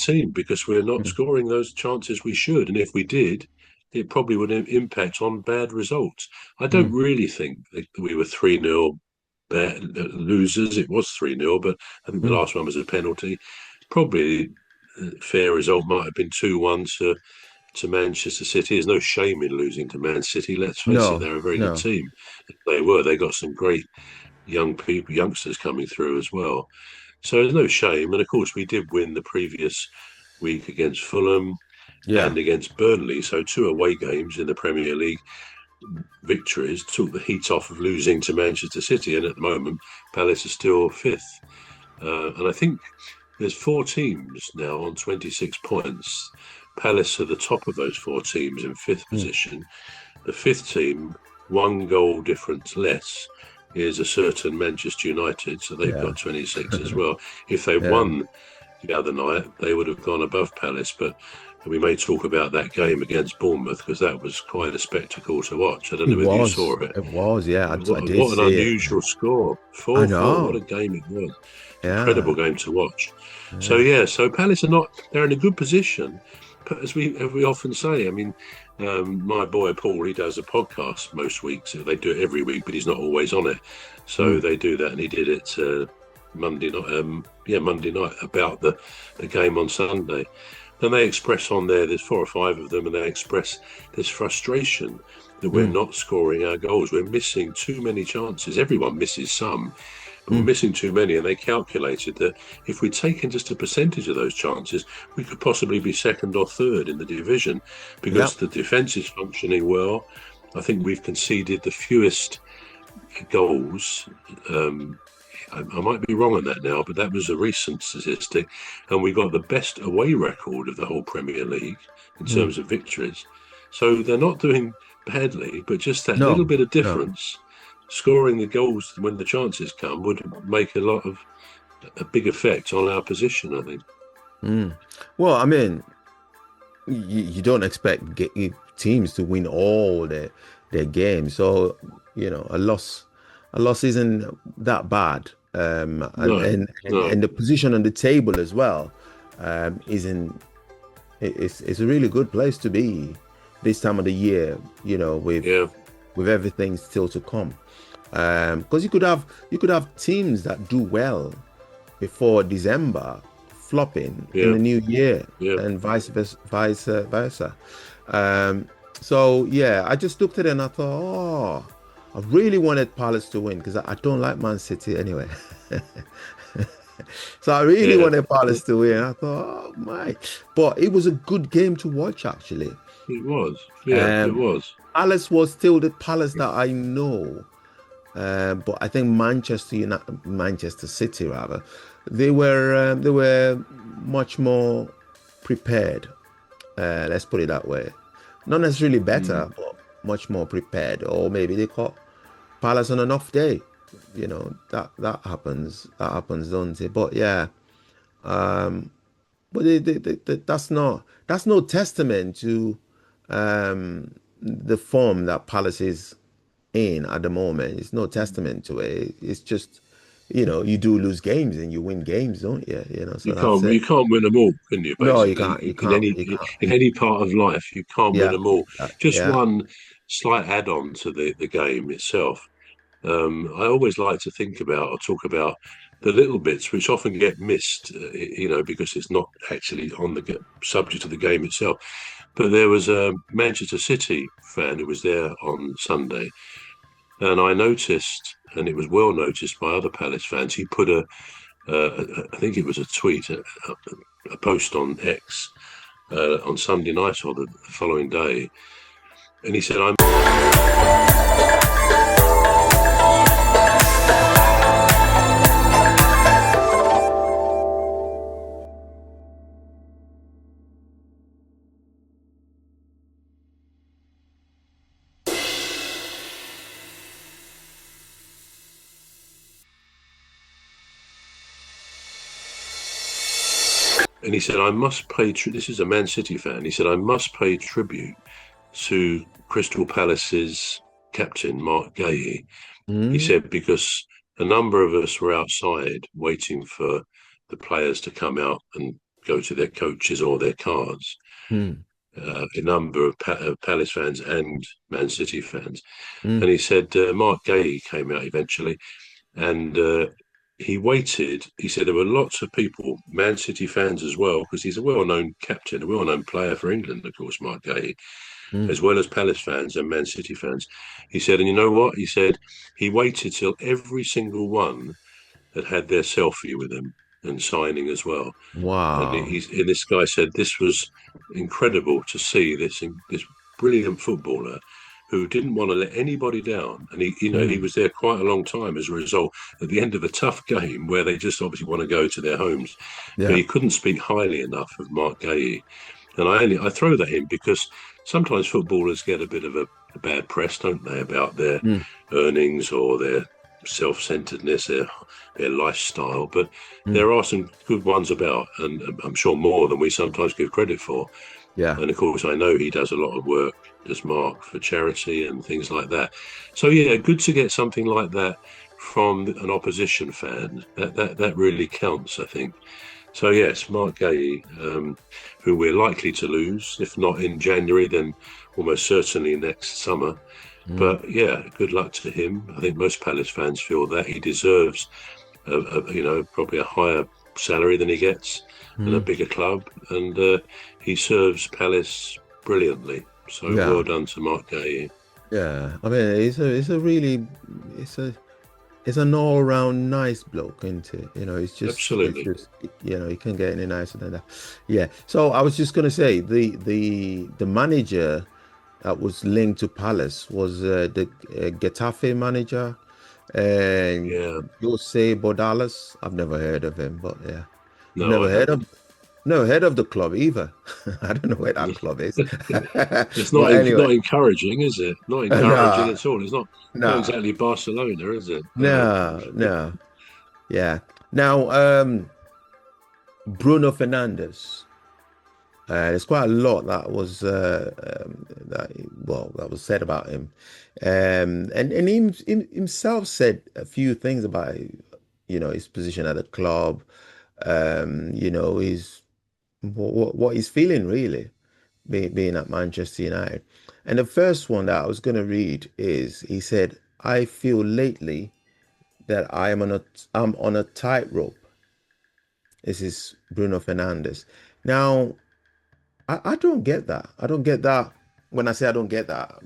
team because we're not scoring those chances we should. And if we did, it probably would impact on bad results. I don't Mm. really think that we were 3-0 losers. It was 3-0, but I think the Mm. last one was a penalty. Probably a fair result might have been 2-1 to Manchester City. There's no shame in losing to Man City. Let's face it, No, they're a very good no. team. They got some great youngsters coming through as well. So there's no shame. And of course, we did win the previous week against Fulham Yeah. and against Burnley. So two away games in the Premier League victories took the heat off of losing to Manchester City. And at the moment, Palace is still fifth. And I think there's four teams now on 26 points. Palace are the top of those four teams in fifth Mm. position. The fifth team, one goal difference less, is a certain Manchester United, so they've Yeah. got 26 as well. If they Yeah. won the other night, they would have gone above Palace, but we may talk about that game against Bournemouth because that was quite a spectacle to watch. I don't It know whether you was. saw it. It was. Yeah. I did What an see it. unusual score. I 4-4. What a know. game it was. Yeah. Incredible game to watch. So, Yeah. yeah, so Palace are not, they're in a good position. But as we often say, I mean, my boy Paul, he does a podcast most weeks. They do it every week, but he's not always on it. So Mm. they do that, and he did it Monday night. Monday night about the game on Sunday. And they express on there. There's four or five of them, and they express this frustration that we're Mm. not scoring our goals. We're missing too many chances. Everyone misses some, but we're Mm. missing too many. And they calculated that if we'd taken just a percentage of those chances, we could possibly be second or third in the division Yeah. because the defence is functioning well. I think we've conceded the fewest goals. I might be wrong on that now, but that was a recent statistic. And we got the best away record of the whole Premier League in Mm. terms of victories. So they're not doing badly, but just that little No. bit of No. difference, scoring the goals when the chances come, would make a big effect on our position, I think. Mm. Well, I mean, you don't expect teams to win all their games, so a loss isn't that bad. And No, and and, no, and the position on the table as well, isn't it's a really good place to be this time of the year. With yeah, everything still to come, because you could have teams that do well before December, flopping in yeah, the new year, yeah. and vice versa. So yeah, I just looked at it and I thought, oh, I really wanted Palace to win because I don't like Man City anyway. So I really Yeah, wanted Palace to win. I thought, oh my, but it was a good game to watch actually. it was. Yeah, it Um, was. Palace was still the Palace that I know. But I think Manchester City rather, they were much more prepared. Let's put it that way. Not necessarily better, Mm. but much more prepared. Or maybe they caught Palace on an off day. That happens. That happens, don't it? But yeah, but that's no testament to the form that Palace is in at the moment. It's no testament to it. It's just, you do lose games and you win games, don't you? So that's You it. can't win them all, can you? No, you Basically, can't. You in can't. You can't. any part of life, you can't win Yeah. them all. Just Yeah. one slight add-on to the game itself. I always like to think about or talk about the little bits which often get missed, because it's not actually on the subject of the game itself. But there was a Manchester City fan who was there on Sunday, and I noticed, and it was well noticed by other Palace fans. He put I think it was a tweet, a post on X on Sunday night or the following day, and he said, "I'm." And he said, "I must pay." This is a Man City fan. He said, "I must pay tribute to Crystal Palace's captain, Mark Gahey." He Mm. said, because a number of us were outside waiting for the players to come out and go to their coaches or their cards. Mm, A number of Palace fans and Man City fans, mm, and he said Mark Gay came out eventually, and he waited. He said there were lots of people, Man City fans as well, because he's a well-known captain, a well-known player for England, of course, Mark Gay, mm. as well as Palace fans and Man City fans. He said, and you know what? He said he waited till every single one had had their selfie with him and signing as well. And Wow. and this guy said this was incredible to see this brilliant footballer who didn't want to let anybody down, and he Mm, was there quite a long time as a result. At the end of a tough game where they just obviously want to go to their homes, but yeah. he couldn't speak highly enough of Mark Gay, and I throw that in because sometimes footballers get a bit of a bad press, don't they, about their Mm, earnings or their self-centeredness, their lifestyle. But mm. there are some good ones about, and I'm sure more than we sometimes give credit for. Yeah. And of course, I know he does a lot of work, does Mark, for charity and things like that. So yeah, good to get something like that from an opposition fan. That really counts, I think. So yes, Mark Gay, who we're likely to lose, if not in January, then almost certainly next summer. Mm, But yeah, good luck to him. I think most Palace fans feel that he deserves, probably a higher salary than he gets and a mm. bigger club, and he serves Palace brilliantly. So Yeah. well done to Mark Gay. Yeah. I mean, it's a really, it's a, it's an all-round nice bloke, isn't it? It's Absolutely. just, you can't get any nicer than that. Yeah. So I was just gonna say the manager that was linked to Palace was the Getafe manager, and Yeah. Jose Bordalas. I've never heard of him, but yeah, I've No, I haven't. never heard of the club either. I don't know where that club is. It's But anyway, not encouraging, is it? Not encouraging no, at all. It's not no, exactly Barcelona, is it? no, no. Yeah. Now, Bruno Fernandes. There's quite a lot that was that was said about him, and himself said a few things about his position at the club, his what he's feeling really being at Manchester United. And the first one that I was going to read is he said, "I feel lately that I'm on a tightrope." This is Bruno Fernandes. Now, I don't get that. I don't get that. When I say I don't get that,